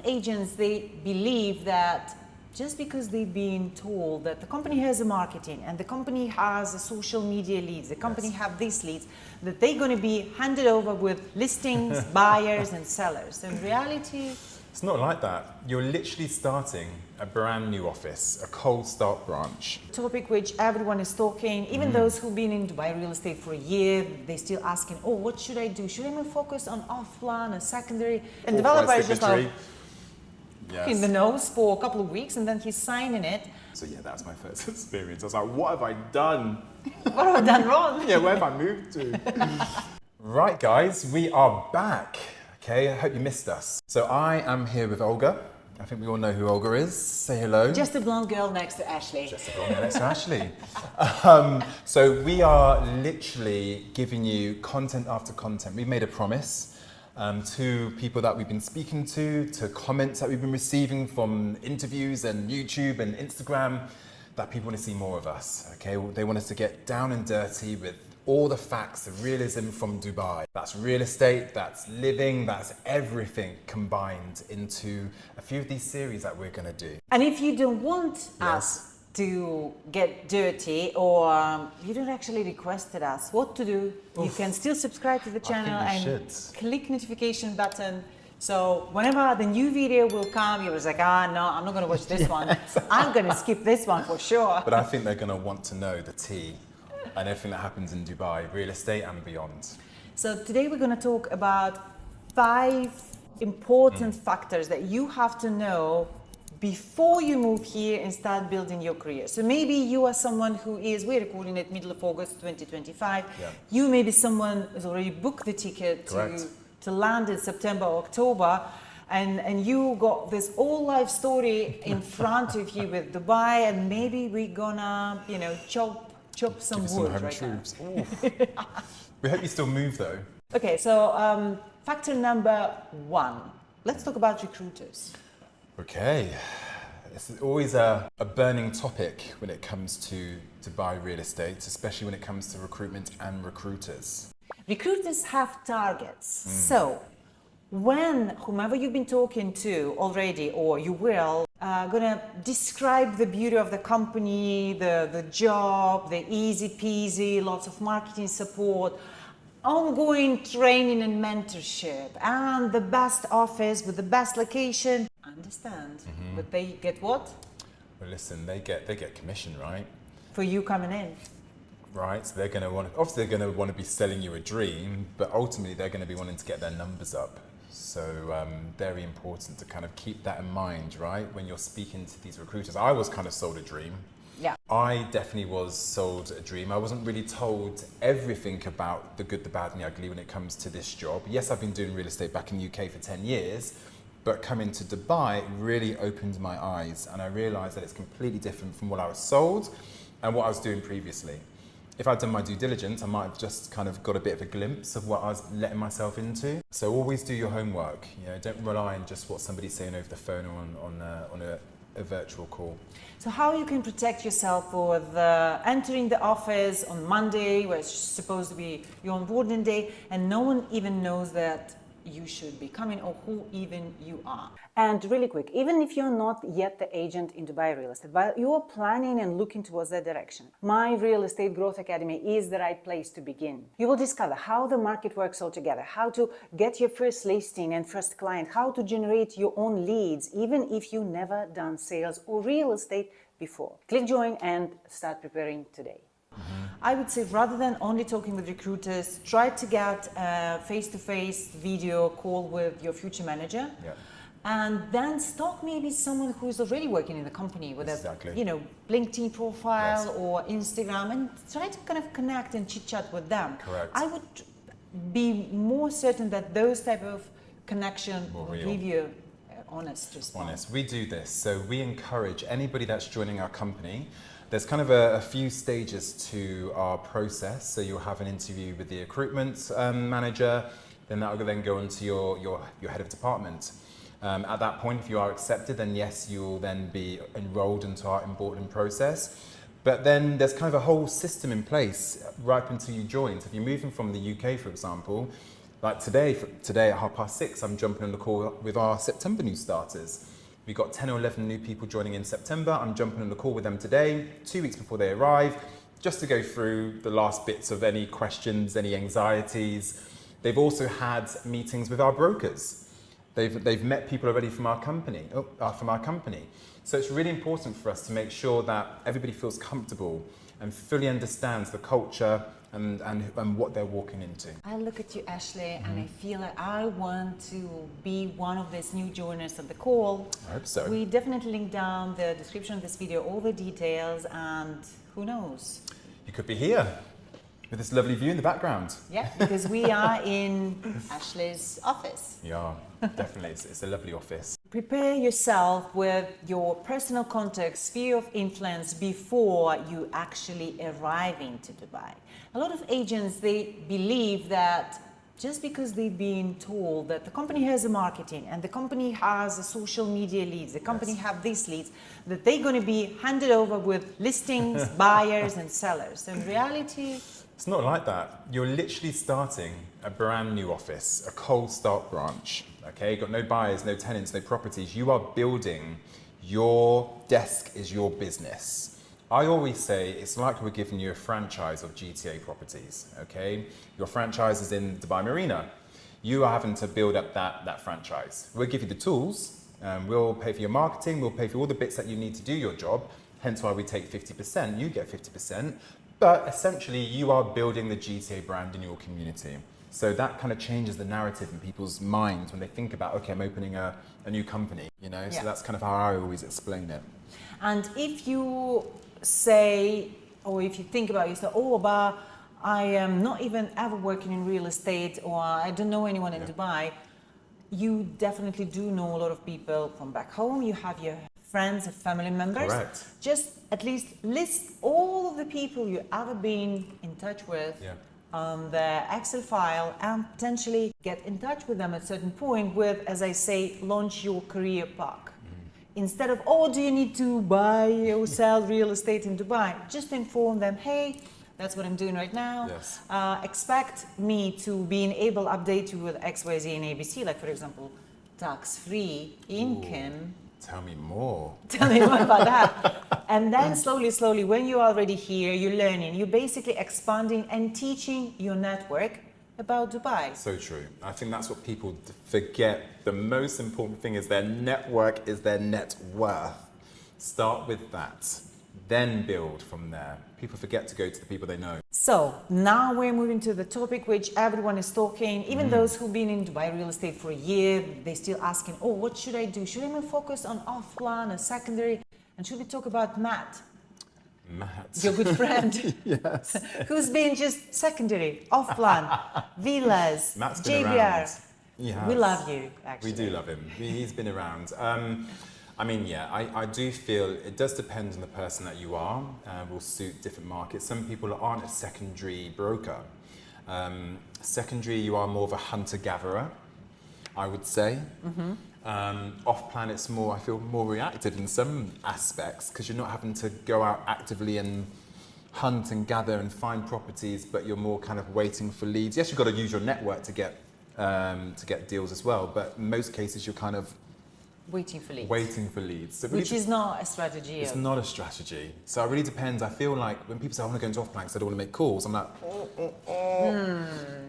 agents, they believe that just because they've been told that the company has a marketing and the company has a social media leads, the company have these leads, that they're going to be handed over with listings, buyers and sellers. In reality, it's not like that. You're literally starting a brand new office, a cold start branch. Topic which everyone is talking, even those who've been in Dubai real estate for a year, they're still asking, oh, what should I do? Should I more focus on off-plan and secondary? And developers just like in the nose for a couple of weeks and then he's signing it. So yeah, that's my first experience. I was like, what have I done? What have I done wrong? Yeah, where have I moved to? Right guys, we are back. Okay, I hope you missed us. So I am here with Olga. I think we all know who Olga is. Say hello. Just a blonde girl next to Ashley. Just a blonde girl next to Ashley. So we are literally giving you content after content. We've made a promise to people that we've been speaking to comments that we've been receiving from interviews and YouTube and Instagram, that people want to see more of us, okay? They want us to get down and dirty with all the facts, the realism from Dubai. That's real estate, that's living, that's everything combined into a few of these series that we're gonna do. And if you don't want us to get dirty or you don't actually requested us what to do, you can still subscribe to the channel and click notification button. So whenever the new video will come, you're just like, no, I'm not gonna watch this one. I'm gonna skip this one for sure. But I think they're gonna want to know the tea and everything that happens in Dubai, real estate and beyond. So today we're gonna talk about 5 important factors that you have to know before you move here and start building your career. So maybe you are someone who is, we're recording it middle of August 2025. Yeah. You may be someone who's already booked the ticket to land in September or October, and you got this whole life story in front of you with Dubai, and maybe we're gonna, chop some wood right now. We hope you still move though. Okay, so factor number 1. Let's talk about recruiters. Okay, it's always a burning topic when it comes to Dubai real estate, especially when it comes to recruitment and recruiters. Recruiters have targets. So when whomever you've been talking to already, or you will, gonna describe the beauty of the company, the job, the easy peasy, lots of marketing support, ongoing training and mentorship, and the best office with the best location. Understand, but they get what? Well, listen, they get commission, right? For you coming in. Right, so they're going to want, obviously they're going to want to be selling you a dream, but ultimately they're going to be wanting to get their numbers up. So very important to kind of keep that in mind, right? When you're speaking to these recruiters. I was kind of sold a dream. Yeah. I definitely was sold a dream. I wasn't really told everything about the good, the bad and the ugly when it comes to this job. Yes, I've been doing real estate back in the UK for 10 years, but coming to Dubai really opened my eyes, and I realized that it's completely different from what I was sold and what I was doing previously. If I'd done my due diligence, I might have just kind of got a bit of a glimpse of what I was letting myself into. So always do your homework. Don't rely on just what somebody's saying over the phone or on a virtual call. So how you can protect yourself for entering the office on Monday, where it's supposed to be your onboarding day, and no one even knows that you should be coming or who even you are. And really quick, even if you're not yet the agent in Dubai real estate, but you are planning and looking towards that direction, my Real Estate Growth Academy is the right place to begin. You will discover how the market works altogether, how to get your first listing and first client, how to generate your own leads, even if you never done sales or real estate before. Click join and start preparing today. I would say rather than only talking with recruiters, try to get a face-to-face video call with your future manager. Yeah. And then stalk maybe someone who's already working in the company with a LinkedIn profile or Instagram, and try to kind of connect and chit-chat with them. Correct. I would be more certain that those type of connection will give you honest response. Honest. We do this. So we encourage anybody that's joining our company. There's kind of a few stages to our process. So you'll have an interview with the recruitment manager, then that will then go into your head of department. At that point, if you are accepted, then yes, you'll then be enrolled into our onboarding process. But then there's kind of a whole system in place right up until you join. So if you're moving from the UK, for example, Like today at 6:30, I'm jumping on the call with our September new starters. We got 10 or 11 new people joining in September. I'm jumping on the call with them today, 2 weeks before they arrive, just to go through the last bits of any questions, any anxieties. They've also had meetings with our brokers. They've met people already from our company. So it's really important for us to make sure that everybody feels comfortable and fully understands the culture and what they're walking into. I look at you, Ashley, and I feel like I want to be one of these new joiners of the call. I hope so. We definitely link down the description of this video, all the details, and who knows? You could be here with this lovely view in the background. Yeah, because we are in Ashley's office. Yeah, definitely. It's a lovely office. Prepare yourself with your personal context, sphere of influence before you actually arrive into Dubai. A lot of agents, they believe that just because they've been told that the company has a marketing and the company has a social media leads, the company have these leads, that they're going to be handed over with listings, buyers and sellers. In reality, it's not like that. You're literally starting a brand new office, a cold start branch. Okay, you've got no buyers, no tenants, no properties. You are building, your desk is your business. I always say it's like we're giving you a franchise of GTA properties, okay? Your franchise is in Dubai Marina. You are having to build up that franchise. We'll give you the tools, we'll pay for your marketing, we'll pay for all the bits that you need to do your job, hence why we take 50%, you get 50%, but essentially you are building the GTA brand in your community. So that kind of changes the narrative in people's minds when they think about, okay, I'm opening a new company, you know? So that's kind of how I always explain it. And if you say, or if you think about it, you say, oh, but I am not even ever working in real estate, or I don't know anyone in Dubai, you definitely do know a lot of people from back home. You have your friends and family members. Correct. Just at least list all of the people you've ever been in touch with on the Excel file and potentially get in touch with them at a certain point with, as I say, launch your career path. Instead of, oh, do you need to buy or sell real estate in Dubai? Just inform them, hey, that's what I'm doing right now. Yes. Expect me to be able to update you with X, Y, Z, and ABC, like for example, tax-free income. Tell me more. Tell me more about that. And then slowly, when you're already here, you're learning, you're basically expanding and teaching your network about Dubai. So true. I think that's what people forget. The most important thing is their network is their net worth. Start with that, then build from there. People forget to go to the people they know. So now we're moving to the topic which everyone is talking, even those who've been in Dubai real estate for a year, they're still asking, oh, what should I do? Should I focus on off-plan or secondary? And should we talk about Matt? Your good friend. Yes. Who's been just secondary, off-plan, villas, Matt's been JBR. around. Yes. We love you, actually. We do love him. He's been around. I mean, yeah, I do feel it does depend on the person that you are. Will suit different markets. Some people aren't a secondary broker. Secondary, you are more of a hunter-gatherer, I would say. Off-plan, it's more, I feel, more reactive in some aspects because you're not having to go out actively and hunt and gather and find properties, but you're more kind of waiting for leads. Yes, you've got to use your network to get deals as well, but in most cases you're kind of waiting for leads. Waiting for leads. So really Which is not a strategy. It's not a strategy. So it really depends. I feel like when people say, I want to go into off-plan because I don't want to make calls, I'm like,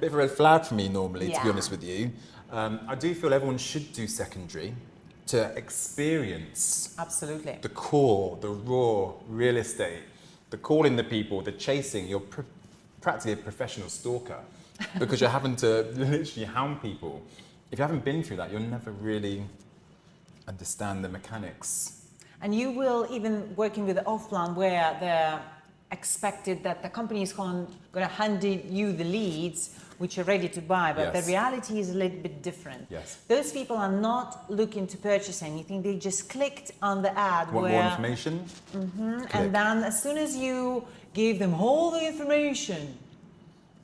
bit of a red flag for me normally, to be honest with you. I do feel everyone should do secondary to experience Absolutely. the core, the raw real estate, the calling the people, the chasing. You're practically a professional stalker because you're having to literally hound people. If you haven't been through that, you'll never really understand the mechanics. And you will, even working with the off-plan where they're expected that the company is going to hand you the leads which are ready to buy, but the reality is a little bit different. Yes. Those people are not looking to purchase anything, they just clicked on the ad. Want more information? And then as soon as you gave them all the information,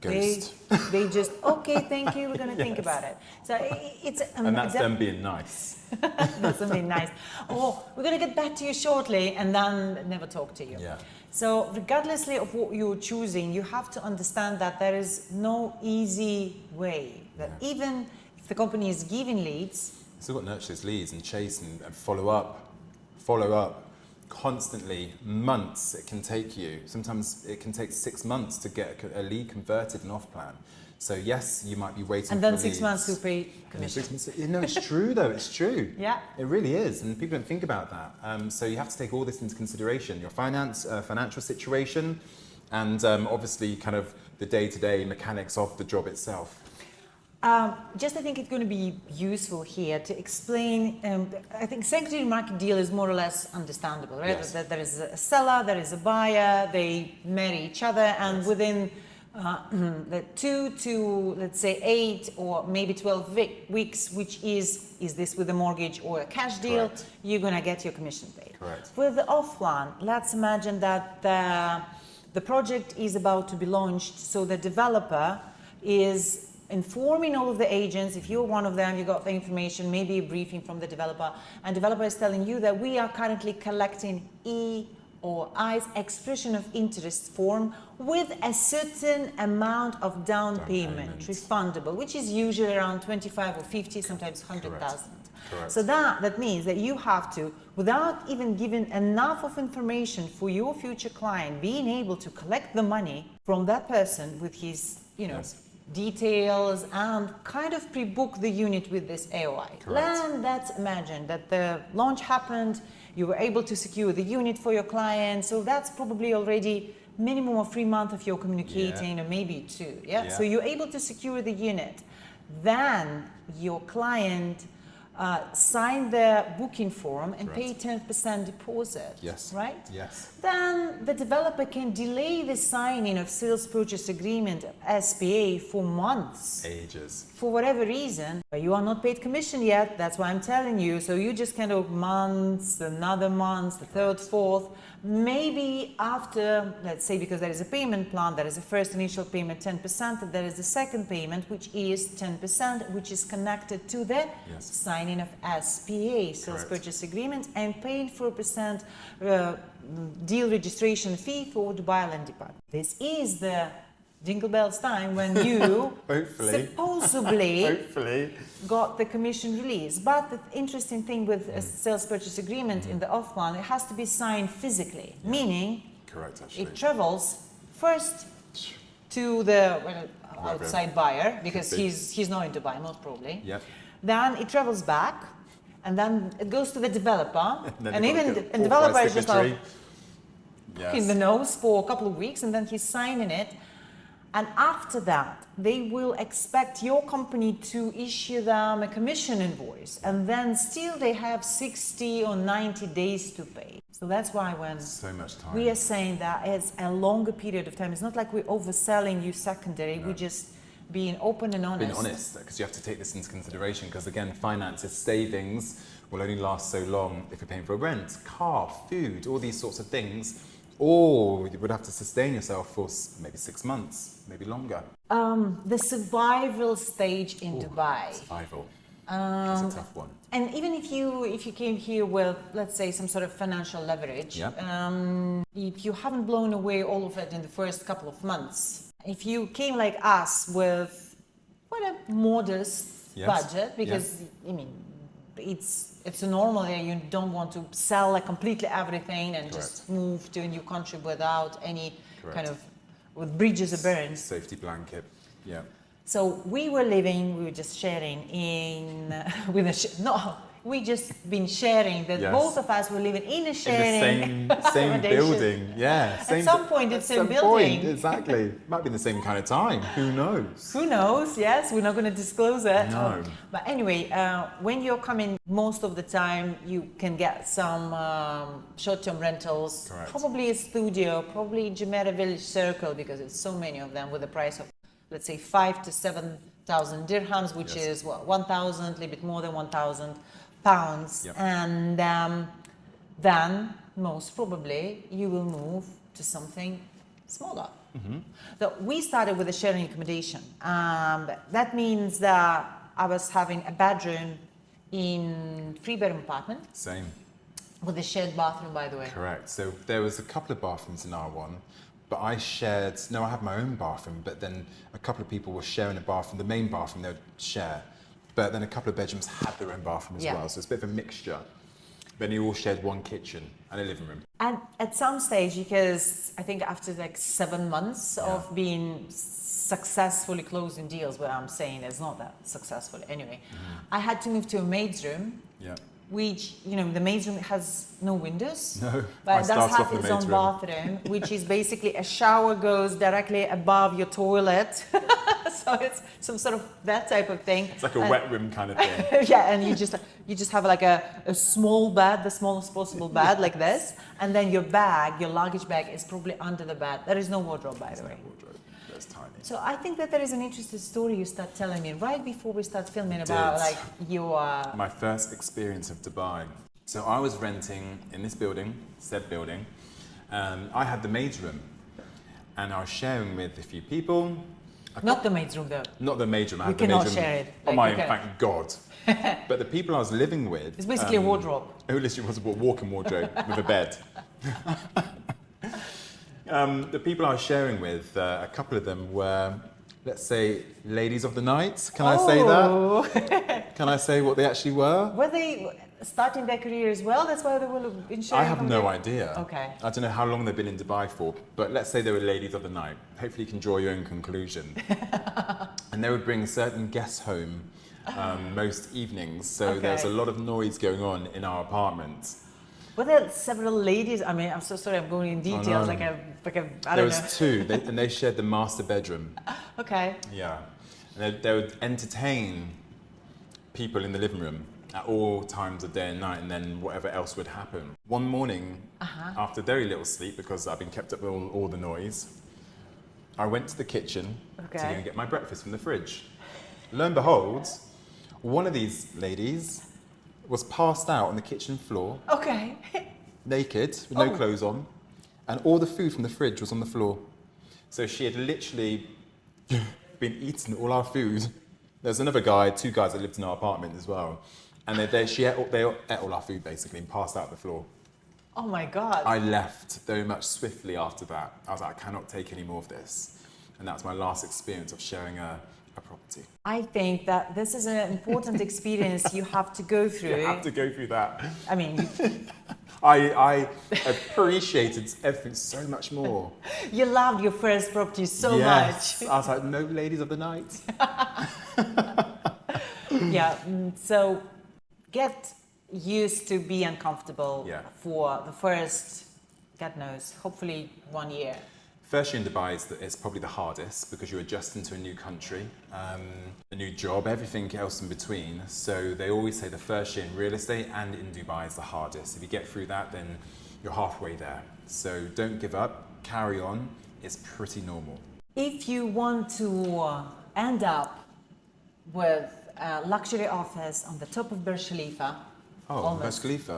Ghost. They just, okay, thank you, we're going to think about it. So it's... and that's them being nice. That's something nice. Oh, we're going to get back to you shortly, and then never talk to you. Yeah. So regardlessly of what you're choosing, you have to understand that there is no easy way That even if the company is giving leads, still got to nurture those leads and chase and follow up constantly. Months it can take you. Sometimes it can take 6 months to get a lead converted and off plan. So yes, you might be waiting and then for 6 leads. months to pay commission. 6 months. No, it's true though. It's true. Yeah. It really is, and people don't think about that. So you have to take all this into consideration: your financial situation, and obviously kind of the day-to-day mechanics of the job itself. Just I think it's going to be useful here to explain. I think secondary market deal is more or less understandable, right? Yes. That there is a seller, there is a buyer, they marry each other, and Yes. within the 2 to let's say 8 or maybe 12 weeks, which is this with a mortgage or a cash deal, Correct. you're going to get your commission paid. Correct. With the off-plan, let's imagine that the project is about to be launched, so the developer is informing all of the agents. If you're one of them, you got the information, maybe a briefing from the developer, and developer is telling you that we are currently collecting EOI's expression of interest form with a certain amount of down payment, refundable, which is usually around 25 or 50, sometimes 100,000. Correct. So that means that you have to, without even giving enough of information for your future client, being able to collect the money from that person with his, Yes. details and kind of pre-book the unit with this AOI. Correct. And let's imagine that the launch happened, you were able to secure the unit for your client, so that's probably already minimum of 3 months of your communicating, or maybe 2. Yeah? So you're able to secure the unit. Then your client sign the booking form and pay 10% deposit. Yes. Right? Yes. Then the developer can delay the signing of sales purchase agreement SPA for months. Ages. For whatever reason, but you are not paid commission yet. That's why I'm telling you. So you just kind of months, another month, the third, fourth, maybe after, let's say, because there is a payment plan, there is a first initial payment 10%, and there is the second payment, which is 10%, which is connected to the signing of SPA, sales purchase agreement, and paying 4% deal registration fee for the buyer land department. This is the jingle bells time when you supposedly got the commission release. But the interesting thing with a sales purchase agreement in the off-plan, it has to be signed physically, meaning it travels first to the outside buyer, because he's not in Dubai, most probably. Then it travels back, and then it goes to the developer, and even the developer is just like in the nose for a couple of weeks, and then he's signing it. And after that, they will expect your company to issue them a commission invoice, and then still they have 60 or 90 days to pay. So that's why when we are saying that it's a longer period of time, it's not like we're overselling you secondary, we're just being open and honest. Being honest, because you have to take this into consideration, because again, finances, savings will only last so long if you're paying for a rent, car, food, all these sorts of things. Or you would have to sustain yourself for maybe 6 months, maybe longer. The survival stage in Dubai. Survival. That's a tough one. And even if you came here with, let's say, some sort of financial leverage, if you haven't blown away all of it in the first couple of months, if you came like us with quite a modest budget, because I mean, it's a normal area. You don't want to sell like completely everything and just move to a new country without any kind of, with bridges burned. Safety blanket, So we were just sharing in, we just been sharing that both of us were living in a sharing in the same building, At some point, it's same building. Exactly. Might be in the same kind of time. Who knows? Who knows? Yes, we're not going to disclose it. No. But anyway, when you're coming, most of the time you can get some short-term rentals. Probably a studio, probably Jumeirah Village Circle, because it's so many of them, with a price of, let's say, 5,000 to 7,000 dirhams, which is what, 1,000, a little bit more than 1,000 pounds. And then most probably you will move to something smaller. So we started with a sharing accommodation. That means that I was having a bedroom in 3-bedroom apartment. Same. With a shared bathroom, by the way. Correct. So there was a couple of bathrooms in our one, but I have my own bathroom, but then a couple of people were sharing a bathroom, the main bathroom they would share, but then a couple of bedrooms had their own bathroom as well, so it's a bit of a mixture. Then you all shared one kitchen and a living room. And at some stage, because I think after like 7 months of being successfully closing deals, where I'm saying it's not that successful anyway, I had to move to a maid's room. Yeah. Which, you know, the maid's room has no windows, No, but it does have its own bathroom, which is basically a shower goes directly above your toilet. So it's some sort of that type of thing. It's like a wet room kind of thing. Yeah, and you just have like a small bed, the smallest possible bed like this, and then your luggage bag is probably under the bed. There is no wardrobe, by the way. No wardrobe. That's tiny. So I think that there is an interesting story you start telling me right before we start filming about like your... My first experience of Dubai. So I was renting in this building, said building. I had the maid's room and I was sharing with a few people. Not the maid's room though. Not the maid's room. I had You the maid's cannot room. share it. Oh Like, my, thank God. But the people I was living with... It's basically a wardrobe. It literally was a walk-in wardrobe with a bed. The people I was sharing with, a couple of them were, let's say, ladies of the night. Can I say that? Can I say what they actually were? Were they starting their career as well? That's why they were in sharing. I have no idea. Okay. I don't know how long they've been in Dubai for, but let's say they were ladies of the night. Hopefully you can draw your own conclusion. And they would bring certain guests home most evenings, so there's a lot of noise going on in our apartment. Were there several ladies? I mean, I'm so sorry, I'm going in details. I don't know. There was two, and they shared the master bedroom. Okay. Yeah. And they would entertain people in the living room at all times of day and night, and then whatever else would happen. One morning, after very little sleep, because I've been kept up with all the noise, I went to the kitchen to go and get my breakfast from the fridge. Lo and behold, one of these ladies was passed out on the kitchen floor. Okay. Naked, with no clothes on, and all the food from the fridge was on the floor. So she had literally been eating all our food. There's another guy, two guys that lived in our apartment as well, and they ate all our food basically and passed out the floor. Oh my God. I left very much swiftly after that. I was like, I cannot take any more of this. And that's my last experience of sharing a property. I think that this is an important experience you have to go through. You have to go through that. I mean, I appreciated everything so much more. you loved your first property so Yes. much. I was like, no ladies of the night. Yeah, so get used to be uncomfortable for the first, God knows, hopefully 1 year. First year in Dubai is probably the hardest because you're adjusting to a new country, a new job, everything else in between. So they always say the first year in real estate and in Dubai is the hardest. If you get through that, then you're halfway there. So don't give up, carry on. It's pretty normal. If you want to end up with a luxury office on the top of Burj Khalifa, Oh, Burj Khalifa.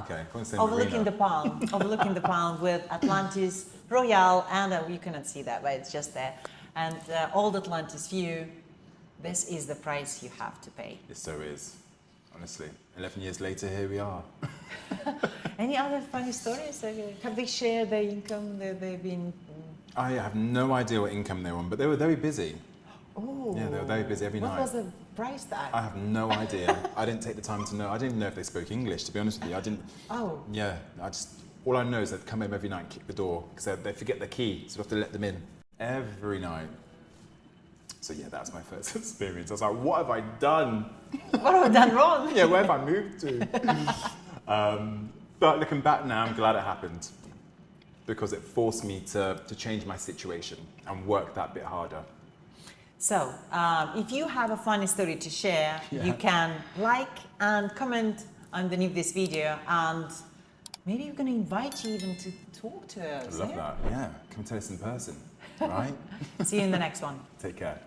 Okay, overlooking the palm with Atlantis Royale, and you cannot see that, but it's just there, and old Atlantis view. This is the price you have to pay. It so is, honestly. 11 years later, here we are. Any other funny stories? Have they shared their income? They've been... I have no idea what income they were on, but they were very busy. Oh. Yeah, they were very busy every night. What was the price tag? I have no idea. I didn't take the time to know. I didn't even know if they spoke English, to be honest with you. I didn't. Oh. Yeah, all I know is they'd come home every night and kick the door because they forget the key, so we have to let them in every night. So yeah, that's my first experience. I was like, what have I done? What have I done wrong? Yeah, where have I moved to? But looking back now, I'm glad it happened because it forced me to change my situation and work that bit harder. So, if you have a funny story to share, you can like and comment underneath this video, and maybe we're going to invite you even to talk to us. I love that. Yeah, come tell us in person, right? See you in the next one. Take care.